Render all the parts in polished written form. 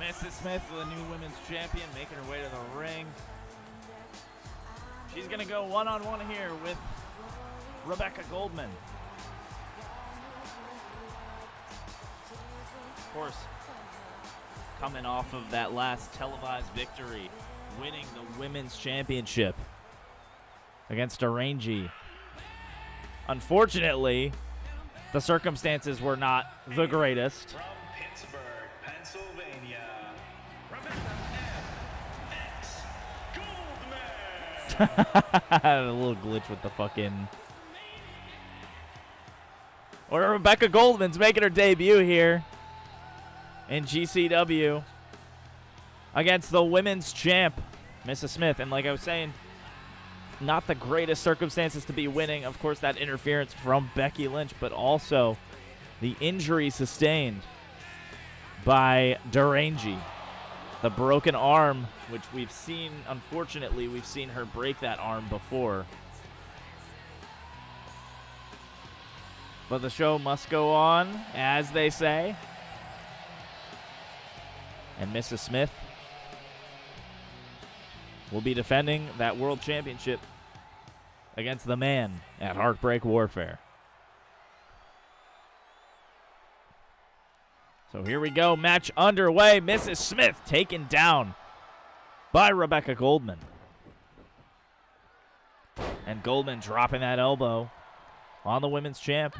Mrs. Smith, the new women's champion, making her way to the ring. She's going to go one-on-one here with Rebecca Goldman. Of course, coming off of that last televised victory, winning the women's championship against Arrangi. Unfortunately, the circumstances were not the greatest. From Pittsburgh, Pennsylvania, Rebecca Goldman. A little glitch with the fucking... Or Rebecca Goldman's making her debut here in GCW against the women's champ, Mrs. Smith. And like I was saying, not the greatest circumstances to be winning. Of course, that interference from Becky Lynch, but also the injury sustained by Durangi. The broken arm, which we've seen, unfortunately, we've seen her break that arm before. But the show must go on, as they say. And Mrs. Smith will be defending that world championship against the man at Heartbreak Warfare. So here we go, match underway. Mrs. Smith taken down by Rebecca Goldman. And Goldman dropping that elbow on the women's champ.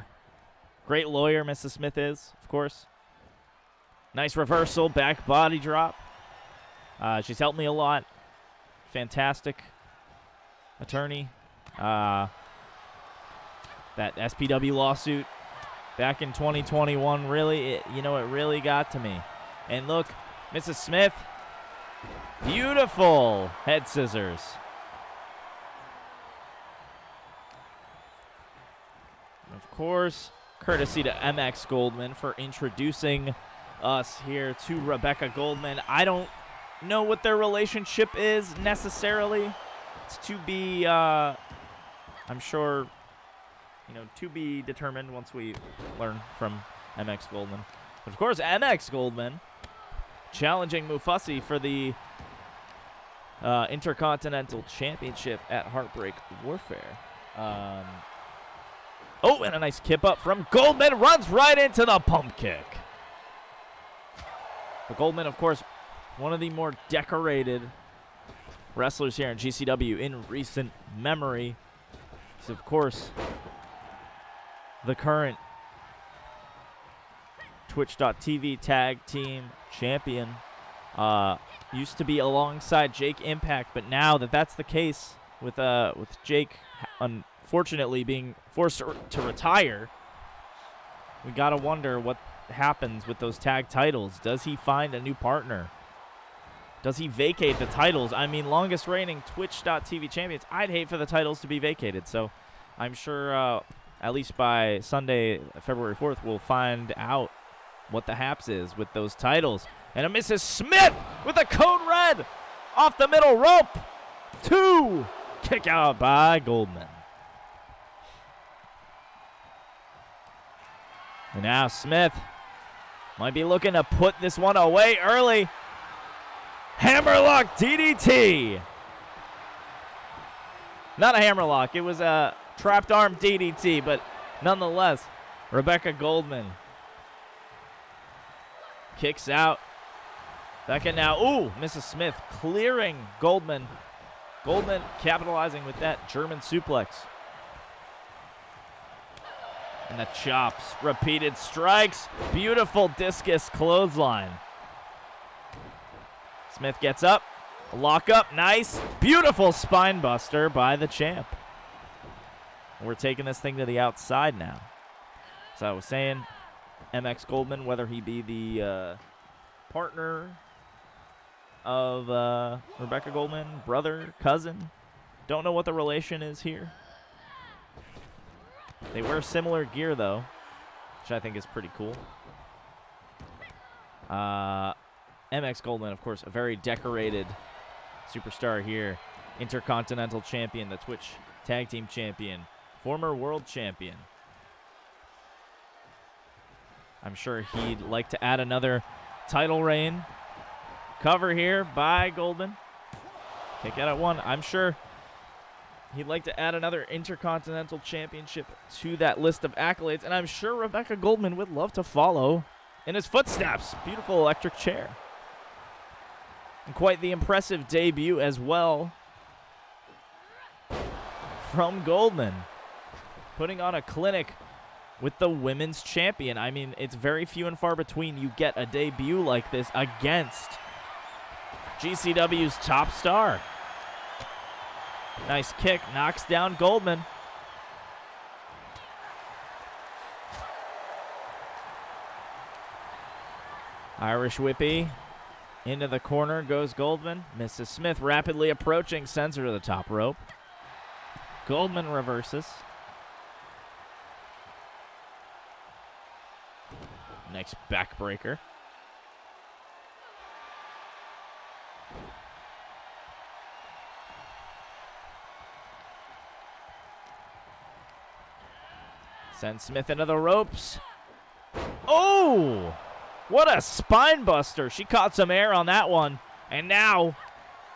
Great lawyer, Mrs. Smith is, of course. Nice reversal, back body drop. She's helped me a lot. Fantastic attorney. That SPW lawsuit back in 2021 really, it really got to me. And look, Mrs. Smith, beautiful head scissors. Of course, courtesy to MX Goldman for introducing us here to Rebecca Goldman. I don't know what their relationship is necessarily. It's to be, I'm sure, to be determined once we learn from MX Goldman. But of course, MX Goldman challenging Mufasi for the Intercontinental Championship at Heartbreak Warfare. Oh, and a nice kip up from Goldman. Runs right into the pump kick. But Goldman, of course, one of the more decorated wrestlers here in GCW in recent memory. He's, of course, the current Twitch.tv tag team champion. Used to be alongside Jake Impact, but now that's the case with Jake unfortunately being forced to retire, we gotta wonder what happens with those tag titles. Does he find a new partner? Does he vacate the titles? I mean, longest reigning Twitch.tv champions. I'd hate for the titles to be vacated. So I'm sure at least by Sunday, February 4th, we'll find out what the haps is with those titles. And a Mrs. Smith with a code red off the middle rope. 2. Kick out by Goldman. And now Smith might be looking to put this one away early. Hammerlock DDT. Not a hammerlock. It was a trapped arm DDT, but nonetheless, Rebecca Goldman kicks out. Back in now. Ooh, Mrs. Smith clearing Goldman. Goldman capitalizing with that German suplex. And the chops. Repeated strikes. Beautiful discus clothesline. Smith gets up. Lock up. Nice. Beautiful spine buster by the champ. We're taking this thing to the outside now. So I was saying, MX Goldman, whether he be the partner of Rebecca Goldman, brother, cousin. Don't know what the relation is here. They wear similar gear, though, which I think is pretty cool. MX Goldman, of course, a very decorated superstar here. Intercontinental champion, the Twitch Tag Team champion, former world champion. I'm sure he'd like to add another title reign Cover here by Goldman. Kick out at 1. I'm sure he'd like to add another Intercontinental Championship to that list of accolades, and I'm sure Rebecca Goldman would love to follow in his footsteps. Beautiful electric chair. And quite the impressive debut as well from Goldman, putting on a clinic with the women's champion. I mean, it's very few and far between you get a debut like this against GCW's top star. Nice kick, knocks down Goldman. Irish whippy. Into the corner goes Goldman. Mrs. Smith rapidly approaching, sends her to the top rope. Goldman reverses. Next backbreaker. Sends Smith into the ropes. Oh! What a spine buster. She caught some air on that one. And now,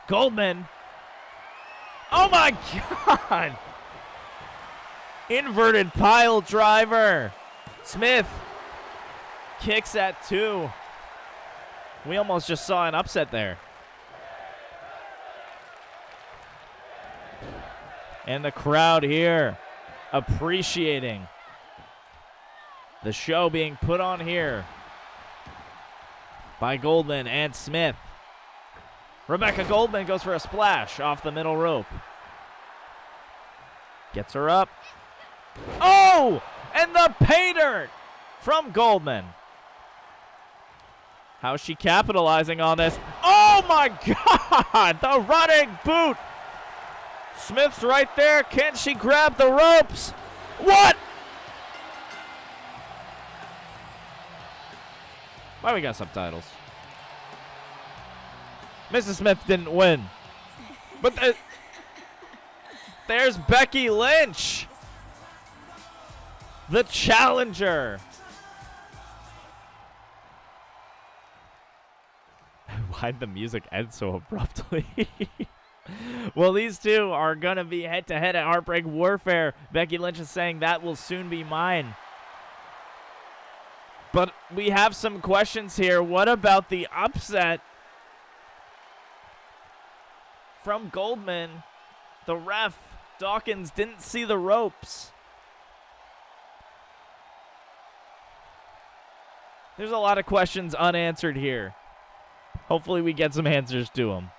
Goldman. Oh my God! Inverted pile driver. Smith kicks at 2. We almost just saw an upset there. And the crowd here appreciating the show being put on here by Goldman and Smith. Rebecca Goldman goes for a splash off the middle rope. Gets her up. Oh! And the pay dirt from Goldman. How's she capitalizing on this? Oh my God! The running boot! Smith's right there. Can she grab the ropes? What? Why we got subtitles? Mrs. Smith didn't win. But there's Becky Lynch, the challenger. Why'd the music end so abruptly? Well, these two are going to be head-to-head at Heartbreak Warfare. Becky Lynch is saying that will soon be mine. But we have some questions here. What about the upset from Goldman? The ref, Dawkins, didn't see the ropes. There's a lot of questions unanswered here. Hopefully we get some answers to them.